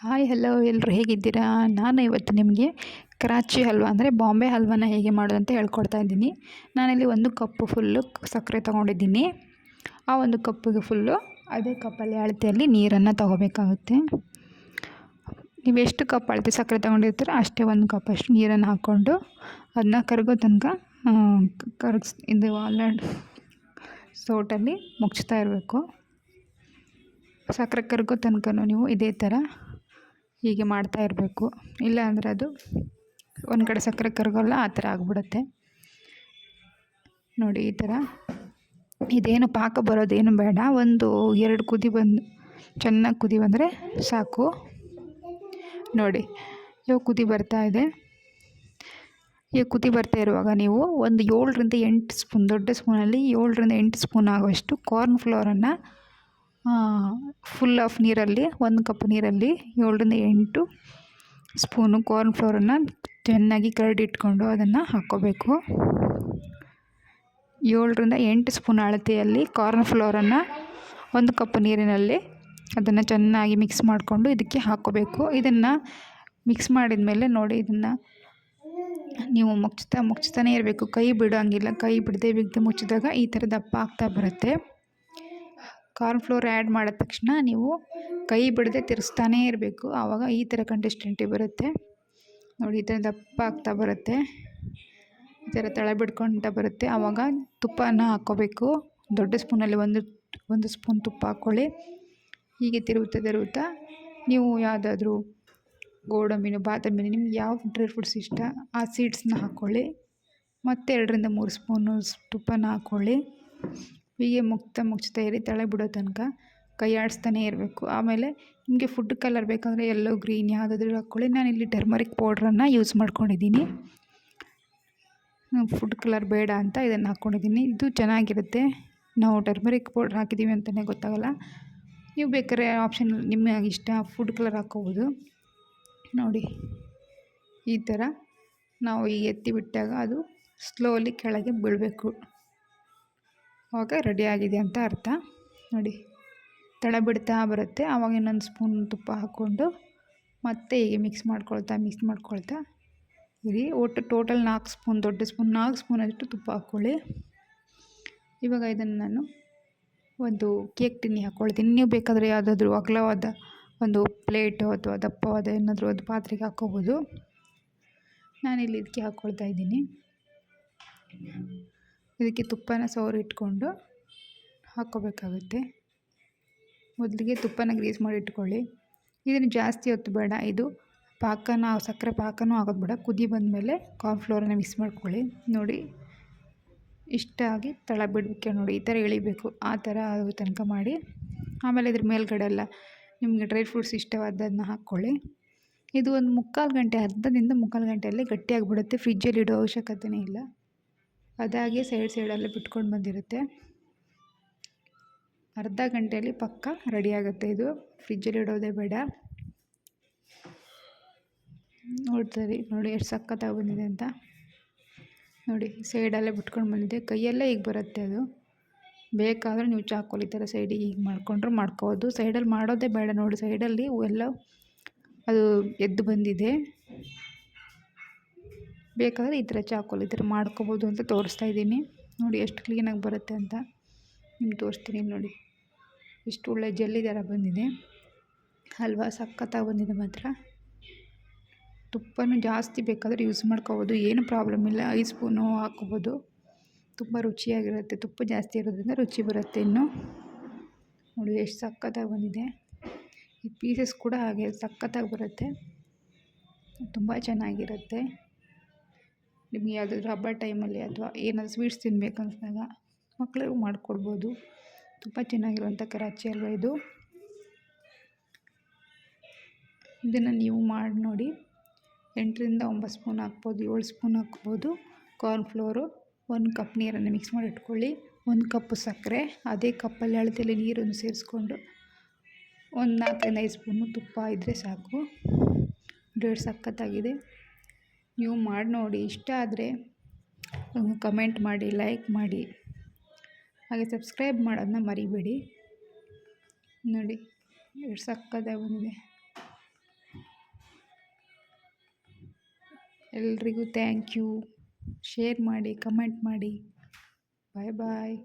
Hi hello ಎಲ್ಲರೂ ಹೇಗಿದ್ದೀರಾ? ನಾನು ಇವತ್ತು ನಿಮಗೆ ಕರಾಚಿ ಹಲ್ವಾ ಅಂದರೆ ಬಾಂಬೆ ಹಲ್ವಾನ ಹೇಗೆ ಮಾಡೋದು ಅಂತ ಹೇಳ್ಕೊಡ್ತಾ ಇದ್ದೀನಿ. ನಾನಿಲ್ಲಿ 1 ಕಪ್ಪು ಫುಲ್ಲು ಸಕ್ಕರೆ ತೊಗೊಂಡಿದ್ದೀನಿ. ಆ 1 ಕಪ್ಪಿಗೆ ಫುಲ್ಲು ಅದೇ ಕಪ್ಪಲ್ಲಿ ಅಳತೆಯಲ್ಲಿ ನೀರನ್ನು ತೊಗೋಬೇಕಾಗುತ್ತೆ. ನೀವು ಎಷ್ಟು ಕಪ್ ಅಳತೆ ಸಕ್ಕರೆ ತೊಗೊಂಡಿರ್ತೀರೋ ಅಷ್ಟೇ 1 ಕಪ್ಪಷ್ಟು ನೀರನ್ನು ಹಾಕ್ಕೊಂಡು ಅದನ್ನ ಕರಗೋ ತನಕ ಇದು ವಾಲ್ನಟ್ ಸೌಟಲ್ಲಿ ಮುಚ್ತಾ ಇರಬೇಕು. ಸಕ್ಕರೆ ಕರಗೋ ತನಕನೂ ನೀವು ಇದೇ ಥರ ಹೀಗೆ ಮಾಡ್ತಾ ಇರಬೇಕು. ಇಲ್ಲ ಅಂದರೆ ಅದು ಒಂದು ಕಡೆ ಸಕ್ಕರೆ ಕರಗೋಲ್ಲ, ಆ ಥರ ಆಗಿಬಿಡುತ್ತೆ. ನೋಡಿ ಈ ಥರ ಇದೇನು ಪಾಕ ಬರೋದೇನು ಬೇಡ. 1-2 ಕುದಿ ಚೆನ್ನಾಗಿ ಕುದಿ ಬಂದರೆ ಸಾಕು. ನೋಡಿ ಇವಾಗ ಕುದಿ ಬರ್ತಾ ಇದೆ. ಈಗ ಕುದಿ ಬರ್ತಾ ಇರುವಾಗ ನೀವು ಒಂದು 7-8 ಸ್ಪೂನ್, ದೊಡ್ಡ ಸ್ಪೂನಲ್ಲಿ 7-8 ಸ್ಪೂನ್ ಆಗುವಷ್ಟು ಕಾರ್ನ್ ಫ್ಲೋರನ್ನು ಫುಲ್ ಆಫ್ ನೀರಲ್ಲಿ 1 ಕಪ್ ನೀರಲ್ಲಿ 7-8 ಸ್ಪೂನು ಕಾರ್ನ್ ಫ್ಲೋರನ್ನು ಚೆನ್ನಾಗಿ ಕರಡಿಟ್ಕೊಂಡು ಅದನ್ನು ಹಾಕ್ಕೋಬೇಕು. 7-8 ಸ್ಪೂನ್ ಅಳತೆಯಲ್ಲಿ ಕಾರ್ನ್ ಫ್ಲೋರನ್ನು 1 ಕಪ್ ನೀರಿನಲ್ಲಿ ಅದನ್ನು ಚೆನ್ನಾಗಿ ಮಿಕ್ಸ್ ಮಾಡಿಕೊಂಡು ಇದಕ್ಕೆ ಹಾಕ್ಕೋಬೇಕು. ಇದನ್ನು ಮಿಕ್ಸ್ ಮಾಡಿದ ಮೇಲೆ ನೋಡಿ, ಇದನ್ನು ನೀವು ಮುಚ್ತಾನೇ ಇರಬೇಕು. ಕೈ ಬಿಡೋಂಗಿಲ್ಲ. ಕೈ ಬಿಡದೆ ಮುಚ್ಚಿದಾಗ ಈ ಥರ ದಪ್ಪ ಆಗ್ತಾ ಬರುತ್ತೆ. ಕಾರ್ನ್ ಫ್ಲೋರ್ ಆ್ಯಡ್ ಮಾಡಿದ ತಕ್ಷಣ ನೀವು ಕೈ ಬಿಡದೆ ತಿರ್ಗಿಸ್ತಾನೇ ಇರಬೇಕು. ಆವಾಗ ಈ ಥರ ಕನ್ಸಿಸ್ಟೆನ್ಸಿ ಬರುತ್ತೆ. ನೋಡಿ ಈ ಥರ ದಪ್ಪ ಆಗ್ತಾ ಬರುತ್ತೆ. ಈ ಥರ ತಳ ಬಿಡ್ಕೊಳ್ತಾ ಬರುತ್ತೆ. ಆವಾಗ ತುಪ್ಪನ ಹಾಕ್ಕೋಬೇಕು. ದೊಡ್ಡ ಸ್ಪೂನಲ್ಲಿ ಒಂದು ಸ್ಪೂನ್ ತುಪ್ಪ ಹಾಕ್ಕೊಳ್ಳಿ. ಹೀಗೆ ತಿರುಗುತ್ತಾ ನೀವು ಯಾವುದಾದ್ರೂ ಗೋಡಂಬಿನೋ ಬಾದಾಮಿನೋ ನಿಮ್ಗೆ ಯಾವ ಡ್ರೈ ಫ್ರೂಟ್ಸ್ ಇಷ್ಟ ಆ ಸೀಡ್ಸ್ನ ಹಾಕ್ಕೊಳ್ಳಿ. ಮತ್ತು 2-3 ಸ್ಪೂನು ತುಪ್ಪನ ಹಾಕ್ಕೊಳ್ಳಿ. ಹೀಗೆ ಮುಚ್ತಾ ಇರಿ ತಳ ಬಿಡೋ ತನಕ ಕೈ ಆಡಿಸ್ತಾನೇ ಇರಬೇಕು. ಆಮೇಲೆ ನಿಮಗೆ ಫುಡ್ ಕಲರ್ ಬೇಕಂದರೆ ಯೆಲ್ಲೋ, ಗ್ರೀನ್ ಯಾವುದಾದ್ರೂ ಹಾಕ್ಕೊಳ್ಳಿ. ನಾನಿಲ್ಲಿ ಟರ್ಮರಿಕ್ ಪೌಡ್ರನ್ನು ಯೂಸ್ ಮಾಡ್ಕೊಂಡಿದ್ದೀನಿ. ಫುಡ್ ಕಲರ್ ಬೇಡ ಅಂತ ಇದನ್ನು ಹಾಕ್ಕೊಂಡಿದ್ದೀನಿ. ಇದು ಚೆನ್ನಾಗಿರುತ್ತೆ. ನಾವು ಟರ್ಮರಿಕ್ ಪೌಡ್ರ್ ಹಾಕಿದ್ದೀವಿ ಅಂತಲೇ ಗೊತ್ತಾಗಲ್ಲ. ನೀವು ಬೇಕಾದ್ರೆ ಆಪ್ಷನ್ ನಿಮಗೆ ಇಷ್ಟ ಫುಡ್ ಕಲರ್ ಹಾಕ್ಕೋಬೋದು. ನೋಡಿ ಈ ಥರ ನಾವು ಈಗ ಎತ್ತಿ ಬಿಟ್ಟಾಗ ಅದು ಸ್ಲೋಲಿ ಕೆಳಗೆ ಬೀಳಬೇಕು. ಆವಾಗ ರೆಡಿಯಾಗಿದೆ ಅಂತ ಅರ್ಥ. ನೋಡಿ ತಳ ಬಿಡ್ತಾ ಬರುತ್ತೆ. ಆವಾಗ ಇನ್ನೊಂದು ಸ್ಪೂನ್ ತುಪ್ಪ ಹಾಕ್ಕೊಂಡು ಮತ್ತೆ ಹೀಗೆ ಮಿಕ್ಸ್ ಮಾಡ್ಕೊಳ್ತಾ ಇರಿ. ಒಟ್ಟು ಟೋಟಲ್ 4 ಸ್ಪೂನ್, ದೊಡ್ಡ ಸ್ಪೂನ್ 4 ಸ್ಪೂನಷ್ಟು ತುಪ್ಪ ಹಾಕ್ಕೊಳ್ಳಿ. ಇವಾಗ ಇದನ್ನು ನಾನು ಒಂದು ಕೇಕ್ ಟಿನ್ನಿಗೆ ಹಾಕ್ಕೊಳ್ತೀನಿ. ನೀವು ಬೇಕಾದರೆ ಯಾವುದಾದ್ರೂ ಅಗಲವಾದ ಒಂದು ಪ್ಲೇಟು ಅಥವಾ ದಪ್ಪವಾದ ಏನಾದರೂ ಒಂದು ಪಾತ್ರೆಗೆ ಹಾಕ್ಕೋಬೋದು. ನಾನಿಲ್ಲಿ ಇದಕ್ಕೆ ಹಾಕ್ಕೊಳ್ತಾ ಇದ್ದೀನಿ. ಇದಕ್ಕೆ ತುಪ್ಪನ ಸವರಿಟ್ಕೊಂಡು ಹಾಕ್ಕೋಬೇಕಾಗುತ್ತೆ. ಮೊದಲಿಗೆ ತುಪ್ಪನ ಗ್ರೀಸ್ ಮಾಡಿ ಇಟ್ಕೊಳ್ಳಿ. ಇದನ್ನು ಜಾಸ್ತಿ ಹೊತ್ತು ಬೇಡ. ಇದು ಸಕ್ಕರೆ ಪಾಕನೂ ಆಗೋದು ಬೇಡ. ಕುದಿ ಬಂದಮೇಲೆ ಕಾರ್ನ್ ಫ್ಲೋರನ್ನು ಮಿಕ್ಸ್ ಮಾಡ್ಕೊಳ್ಳಿ. ನೋಡಿ ಇಷ್ಟಾಗಿ ತಳ ಬಿಡಬೇಕು. ನೋಡಿ ಈ ಥರ ಎಳಿಬೇಕು. ಆ ಥರ ಆಗೋ ತನಕ ಮಾಡಿ. ಆಮೇಲೆ ಇದ್ರ ಮೇಲ್ಗಡೆ ಎಲ್ಲ ನಿಮಗೆ ಡ್ರೈ ಫ್ರೂಟ್ಸ್ ಇಷ್ಟವಾದದನ್ನ ಹಾಕ್ಕೊಳ್ಳಿ. ಇದು ಒಂದು 3/4 ಗಂಟೆ, ಅರ್ಧದಿಂದ 3/4 ಗಂಟೆಯಲ್ಲಿ ಗಟ್ಟಿಯಾಗಿಬಿಡುತ್ತೆ. ಫ್ರಿಜ್ಜಲ್ಲಿ ಇಡೋ ಅವಶ್ಯಕತೆಯೇ ಇಲ್ಲ. ಅದಾಗೆ ಸೈಡಲ್ಲೇ ಬಿಟ್ಕೊಂಡು ಬಂದಿರುತ್ತೆ. ಅರ್ಧ ಗಂಟೆಯಲ್ಲಿ ಪಕ್ಕ ರೆಡಿಯಾಗುತ್ತೆ. ಇದು ಫ್ರಿಜ್ಜಲ್ಲಿ ಇಡೋದೇ ಬೇಡ. ನೋಡಿ ಎಷ್ಟು ಸಖತ್ತಾಗಿ ಬಂದಿದೆ ಅಂತ. ನೋಡಿ ಸೈಡಲ್ಲೇ ಬಿಟ್ಕೊಂಡು ಬಂದಿದೆ. ಕೈಯಲ್ಲೇ ಈಗ ಬರುತ್ತೆ ಅದು. ಬೇಕಾದರೆ ನೀವು ಚಾಕುಲಿ ಈ ಥರ ಸೈಡಿಗೆ ಹೀಗೆ ಮಾಡ್ಕೋಬೋದು. ಸೈಡಲ್ಲಿ ಮಾಡೋದೇ ಬೇಡ. ನೋಡಿ ಸೈಡಲ್ಲಿ ಎಲ್ಲ ಅದು ಎದ್ದು ಬಂದಿದೆ. ಬೇಕಾದರೆ ಈ ಥರ ಚಾಕುಲಿ ಈ ಥರ ಮಾಡ್ಕೋಬೋದು ಅಂತ ತೋರಿಸ್ತಾ ಇದ್ದೀನಿ. ನೋಡಿ ಎಷ್ಟು ಕ್ಲೀನಾಗಿ ಬರುತ್ತೆ ಅಂತ ನಿಮ್ಗೆ ತೋರಿಸ್ತೀನಿ. ನೋಡಿ ಎಷ್ಟು ಒಳ್ಳೆ ಜೆಲ್ಲಿ ಥರ ಬಂದಿದೆ. ಹಲ್ವಾ ಸಖತ್ತಾಗಿ ಬಂದಿದೆ ಮಾತ್ರ. ತುಪ್ಪನೂ ಜಾಸ್ತಿ ಬೇಕಾದರೆ ಯೂಸ್ ಮಾಡ್ಕೋಬೋದು. ಏನು ಪ್ರಾಬ್ಲಮ್ ಇಲ್ಲ. 5 ಸ್ಪೂನು ಹಾಕ್ಕೋಬೋದು. ತುಂಬ ರುಚಿಯಾಗಿರುತ್ತೆ. ತುಪ್ಪ ಜಾಸ್ತಿ ಇರೋದ್ರಿಂದ ರುಚಿ ಬರುತ್ತೆ. ಇನ್ನು ನೋಡಿ ಎಷ್ಟು ಸಖತ್ತಾಗಿ ಬಂದಿದೆ. ಈ ಪೀಸಸ್ ಕೂಡ ಹಾಗೆ ಸಖತ್ತಾಗಿ ಬರುತ್ತೆ. ತುಂಬ ಚೆನ್ನಾಗಿರುತ್ತೆ. ನಿಮಗೆ ಯಾವುದಾದ್ರೂ ಹಬ್ಬ ಟೈಮಲ್ಲಿ ಅಥವಾ ಏನಾದರೂ ಸ್ವೀಟ್ಸ್ ತಿನ್ನಬೇಕು ಅನಿಸಿದಾಗ ಮಕ್ಕಳಿಗೂ ಮಾಡಿಕೊಡ್ಬೋದು. ತುಂಬ ಚೆನ್ನಾಗಿರುವಂಥ ಕರಾಚಿ ಹಲ್ವಾ ಇದು. ಇದನ್ನು ನೀವು ಮಾಡಿ ನೋಡಿ. 8-9 ಸ್ಪೂನ್ ಹಾಕ್ಬೋದು, 7 ಸ್ಪೂನ್ ಹಾಕ್ಬೋದು. ಕಾರ್ನ್ ಫ್ಲೋರು 1 ಕಪ್ ನೀರನ್ನು ಮಿಕ್ಸ್ ಮಾಡಿ ಇಟ್ಕೊಳ್ಳಿ. 1 ಕಪ್ ಸಕ್ಕರೆ, ಅದೇ ಕಪ್ಪಲ್ಲಿ ಅಳತೆಯಲ್ಲಿ ನೀರನ್ನು ಸೇರಿಸ್ಕೊಂಡು ಒಂದು 4-5 ಸ್ಪೂನು ತುಪ್ಪ ಇದ್ದರೆ ಸಾಕು. ಸಖತ್ತಾಗಿದೆ. ನೀವು ಮಾಡಿ ನೋಡಿ. ಇಷ್ಟ ಆದರೆ ಕಮೆಂಟ್ ಮಾಡಿ, ಲೈಕ್ ಮಾಡಿ, ಹಾಗೆ ಸಬ್ಸ್ಕ್ರೈಬ್ ಮಾಡೋದನ್ನ ಮರಿಬೇಡಿ. ನೋಡಿ ಎಷ್ಟು ಸಖತ್ತಾಗಿ ಬಂದಿದೆ. ಎಲ್ರಿಗೂ ಥ್ಯಾಂಕ್ ಯು. ಶೇರ್ ಮಾಡಿ, ಕಮೆಂಟ್ ಮಾಡಿ. ಬಾಯ್ ಬಾಯ್.